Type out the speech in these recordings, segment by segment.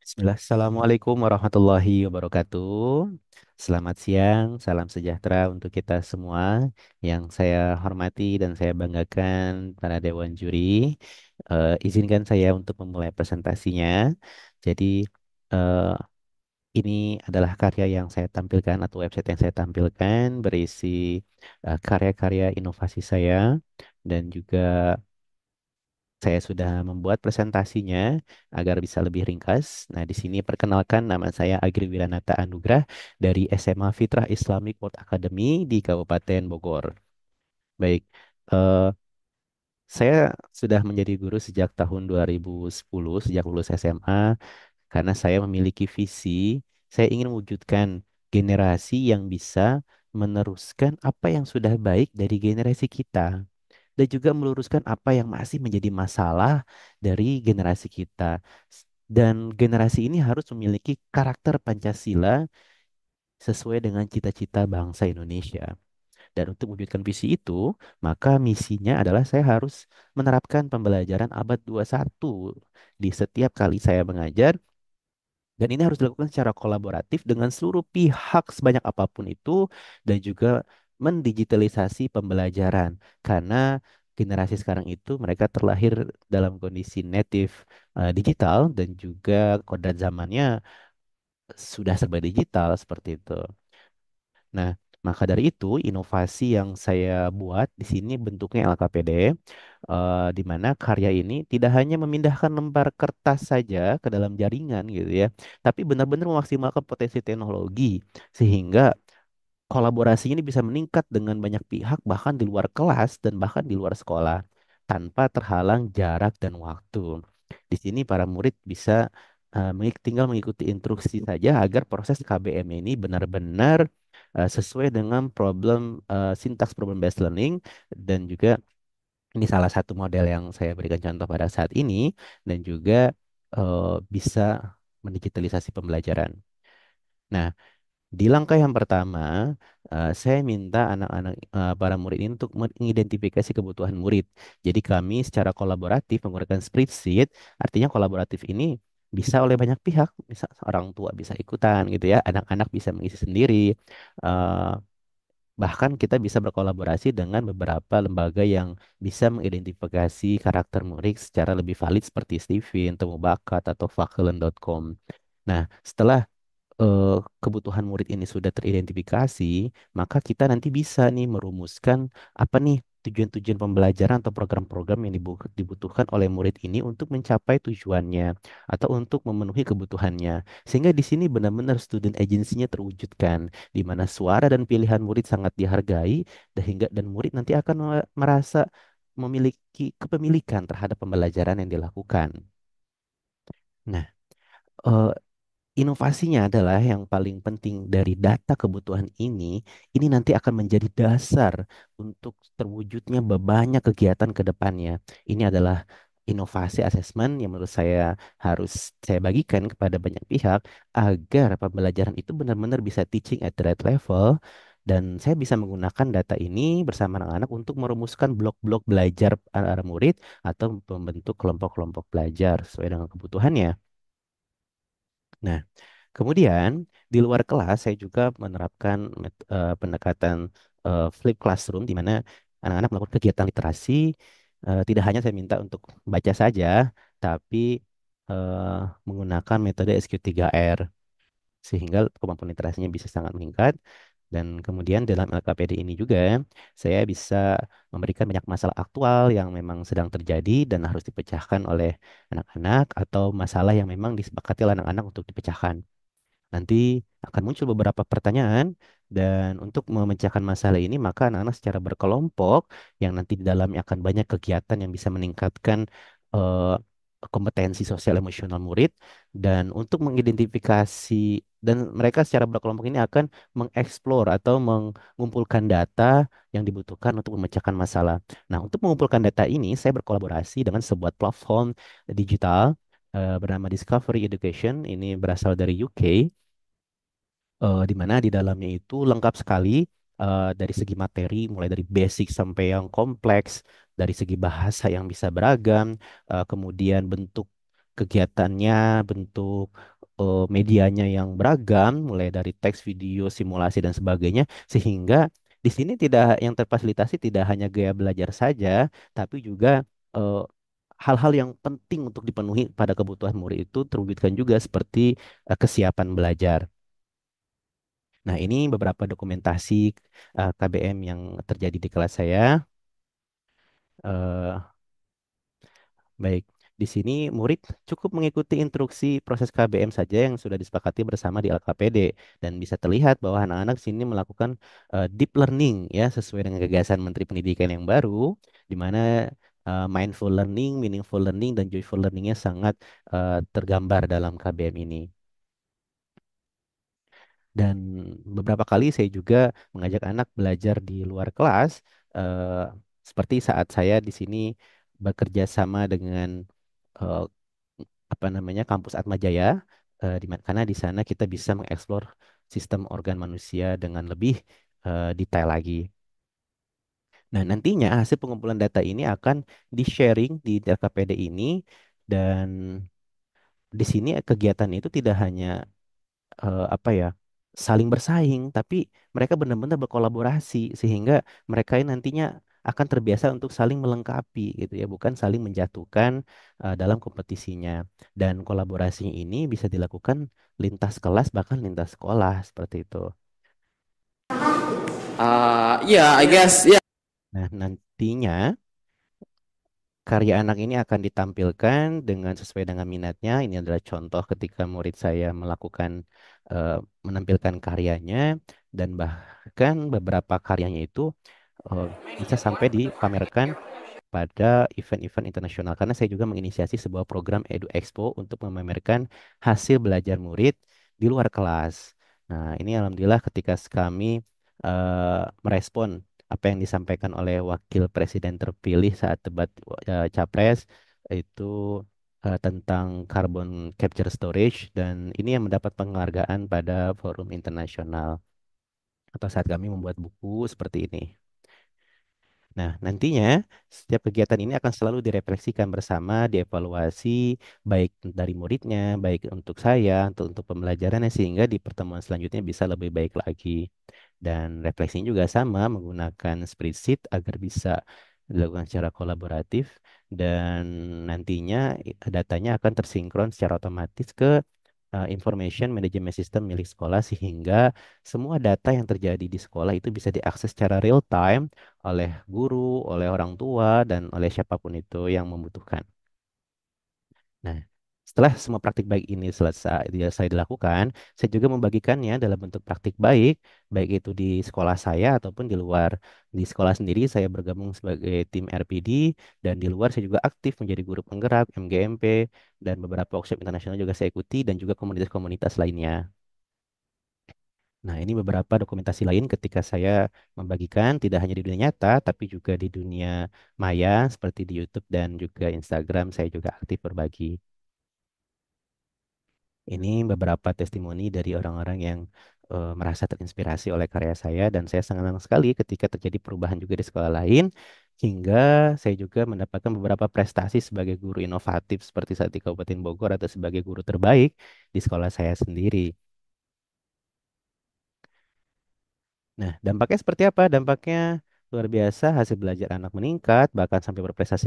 Bismillah. Assalamualaikum warahmatullahi wabarakatuh. Selamat siang, salam sejahtera untuk kita semua. Yang saya hormati dan saya banggakan para dewan juri. Izinkan saya untuk memulai presentasinya. Jadi eh, ini adalah karya yang saya tampilkan atau website yang saya tampilkan berisi karya-karya inovasi saya dan juga saya sudah membuat presentasinya agar bisa lebih ringkas. Nah, di sini perkenalkan nama saya Agri Wiranata Anugrah dari SMA Fitrah Islamic World Academy di Kabupaten Bogor. Baik, eh, saya sudah menjadi guru sejak tahun 2010, sejak lulus SMA, karena saya memiliki visi, saya ingin mewujudkan generasi yang bisa meneruskan apa yang sudah baik dari generasi kita dan juga meluruskan apa yang masih menjadi masalah dari generasi kita. Dan generasi ini harus memiliki karakter Pancasila sesuai dengan cita-cita bangsa Indonesia. Dan untuk mewujudkan visi itu, maka misinya adalah saya harus menerapkan pembelajaran abad 21 di setiap kali saya mengajar dan ini harus dilakukan secara kolaboratif dengan seluruh pihak sebanyak apapun itu dan juga mendigitalisasi pembelajaran. Karena generasi sekarang itu mereka terlahir dalam kondisi native digital dan juga kodrat zamannya sudah serba digital seperti itu. Nah, maka dari itu inovasi yang saya buat di sini bentuknya LKPD, di mana karya ini tidak hanya memindahkan lembar kertas saja ke dalam jaringan gitu ya, tapi benar-benar memaksimalkan potensi teknologi sehingga kolaborasinya ini bisa meningkat dengan banyak pihak bahkan di luar kelas dan bahkan di luar sekolah tanpa terhalang jarak dan waktu. Di sini para murid bisa tinggal mengikuti instruksi saja agar proses KBM ini benar-benar sesuai dengan syntax problem based learning dan juga ini salah satu model yang saya berikan contoh pada saat ini dan juga bisa mendigitalisasi pembelajaran. Nah, di langkah yang pertama, saya minta anak-anak para murid ini untuk mengidentifikasi kebutuhan murid. Jadi kami secara kolaboratif menggunakan spreadsheet, artinya kolaboratif ini bisa oleh banyak pihak, misal orang tua bisa ikutan gitu ya, anak-anak bisa mengisi sendiri, eh, bahkan kita bisa berkolaborasi dengan beberapa lembaga yang bisa mengidentifikasi karakter murid secara lebih valid seperti Stevin, Temu Bakat, atau Fakelen.com. Nah, setelah kebutuhan murid ini sudah teridentifikasi, maka kita nanti bisa nih merumuskan apa nih tujuan-tujuan pembelajaran atau program-program yang dibutuhkan oleh murid ini untuk mencapai tujuannya atau untuk memenuhi kebutuhannya. Sehingga di sini benar-benar student agency-nya terwujudkan, di mana suara dan pilihan murid sangat dihargai, dan murid nanti akan merasa memiliki kepemilikan terhadap pembelajaran yang dilakukan. Nah, eh, inovasinya adalah yang paling penting dari data kebutuhan ini nanti akan menjadi dasar untuk terwujudnya banyak kegiatan ke depannya. Ini adalah inovasi asesmen yang menurut saya harus saya bagikan kepada banyak pihak agar pembelajaran itu benar-benar bisa teaching at the right level dan saya bisa menggunakan data ini bersama anak-anak untuk merumuskan blok-blok belajar para murid atau membentuk kelompok-kelompok belajar sesuai dengan kebutuhannya. Nah, kemudian di luar kelas saya juga menerapkan pendekatan flip classroom di mana anak-anak melakukan kegiatan literasi. Tidak hanya saya minta untuk baca saja, tapi eh, menggunakan metode SQ3R sehingga kemampuan literasinya bisa sangat meningkat. Dan kemudian dalam LKPD ini juga saya bisa memberikan banyak masalah aktual yang memang sedang terjadi dan harus dipecahkan oleh anak-anak atau masalah yang memang disepakati oleh anak-anak untuk dipecahkan. Nanti akan muncul beberapa pertanyaan dan untuk memecahkan masalah ini maka anak-anak secara berkelompok yang nanti di dalamnya akan banyak kegiatan yang bisa meningkatkan eh, kompetensi sosial emosional murid dan untuk mengidentifikasi dan mereka secara berkelompok ini akan mengeksplor atau mengumpulkan data yang dibutuhkan untuk memecahkan masalah. Nah, untuk mengumpulkan data ini saya berkolaborasi dengan sebuah platform digital bernama Discovery Education. Ini berasal dari UK di mana di dalamnya itu lengkap sekali dari segi materi, mulai dari basic sampai yang kompleks, dari segi bahasa yang bisa beragam, kemudian bentuk kegiatannya, bentuk medianya yang beragam, mulai dari teks, video, simulasi dan sebagainya, sehingga di sini tidak yang terfasilitasi tidak hanya gaya belajar saja, tapi juga eh, hal-hal yang penting untuk dipenuhi pada kebutuhan murid itu terwujudkan juga seperti kesiapan belajar. Nah, ini beberapa dokumentasi KBM yang terjadi di kelas saya. Eh, Baik, di sini murid cukup mengikuti instruksi proses KBM saja yang sudah disepakati bersama di LKPD dan bisa terlihat bahwa anak-anak sini melakukan deep learning ya sesuai dengan gagasan Menteri Pendidikan yang baru, di mana mindful learning, meaningful learning, dan joyful learningnya sangat tergambar dalam KBM ini. Dan beberapa kali saya juga mengajak anak belajar di luar kelas, eh, seperti saat saya di sini bekerja sama dengan eh, apa namanya kampus Atma Jaya, karena di sana kita bisa mengeksplor sistem organ manusia dengan lebih detail lagi. Nah, nantinya hasil pengumpulan data ini akan di-sharing di LKPD ini dan di sini kegiatan itu tidak hanya apa ya saling bersaing, tapi mereka benar-benar berkolaborasi sehingga mereka ini nantinya akan terbiasa untuk saling melengkapi gitu ya, bukan saling menjatuhkan dalam kompetisinya. Dan kolaborasinya ini bisa dilakukan lintas kelas bahkan lintas sekolah seperti itu. Yeah, I guess. Yeah. Nah, nantinya karya anak ini akan ditampilkan dengan sesuai dengan minatnya. Ini adalah contoh ketika murid saya melakukan eh, menampilkan karyanya dan bahkan beberapa karyanya itu eh, bisa sampai dipamerkan pada event-event internasional karena saya juga menginisiasi sebuah program Edu Expo untuk memamerkan hasil belajar murid di luar kelas. Nah, ini alhamdulillah ketika kami merespon apa yang disampaikan oleh wakil presiden terpilih saat debat capres itu tentang carbon capture storage dan ini yang mendapat penghargaan pada forum internasional atau saat kami membuat buku seperti ini. Nah, nantinya setiap kegiatan ini akan selalu direfleksikan bersama, dievaluasi baik dari muridnya, baik untuk saya, untuk pembelajarannya sehingga di pertemuan selanjutnya bisa lebih baik lagi. Dan refleksinya juga sama menggunakan spreadsheet agar bisa dilakukan secara kolaboratif dan nantinya datanya akan tersinkron secara otomatis ke information management system milik sekolah sehingga semua data yang terjadi di sekolah itu bisa diakses secara real time oleh guru, oleh orang tua, dan oleh siapapun itu yang membutuhkan. Nah, setelah semua praktik baik ini selesai dilakukan, saya juga membagikannya dalam bentuk praktik baik, baik itu di sekolah saya ataupun di luar. Di sekolah sendiri saya bergabung sebagai tim RPD dan di luar saya juga aktif menjadi guru penggerak MGMP dan beberapa workshop internasional juga saya ikuti dan juga komunitas-komunitas lainnya. Nah, ini beberapa dokumentasi lain ketika saya membagikan tidak hanya di dunia nyata, tapi juga di dunia maya seperti di YouTube dan juga Instagram saya juga aktif berbagi. Ini beberapa testimoni dari orang-orang yang merasa terinspirasi oleh karya saya dan saya sangat senang sekali ketika terjadi perubahan juga di sekolah lain hingga saya juga mendapatkan beberapa prestasi sebagai guru inovatif seperti saat di Kabupaten Bogor atau sebagai guru terbaik di sekolah saya sendiri. Nah, dampaknya seperti apa? Dampaknya luar biasa, hasil belajar anak meningkat, bahkan sampai berprestasi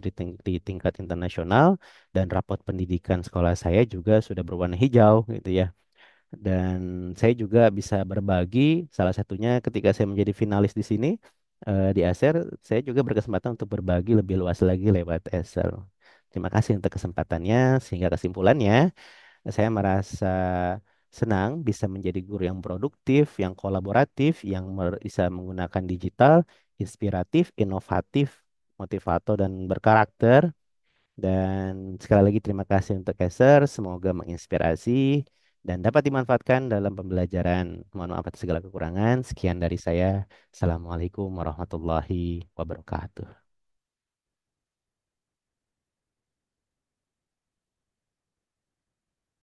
di tingkat internasional, dan rapot pendidikan sekolah saya juga sudah berwarna hijau, gitu ya. Dan saya juga bisa berbagi, salah satunya ketika saya menjadi finalis di sini, di ASER, saya juga berkesempatan untuk berbagi lebih luas lagi lewat ASER. Terima kasih untuk kesempatannya, sehingga kesimpulannya, saya merasa senang bisa menjadi guru yang produktif, yang kolaboratif, yang bisa menggunakan digital, inspiratif, inovatif, motivator, dan berkarakter. Dan sekali lagi terima kasih untuk Eser, semoga menginspirasi dan dapat dimanfaatkan dalam pembelajaran. Mohon maaf atas segala kekurangan. Sekian dari saya. Assalamualaikum warahmatullahi wabarakatuh.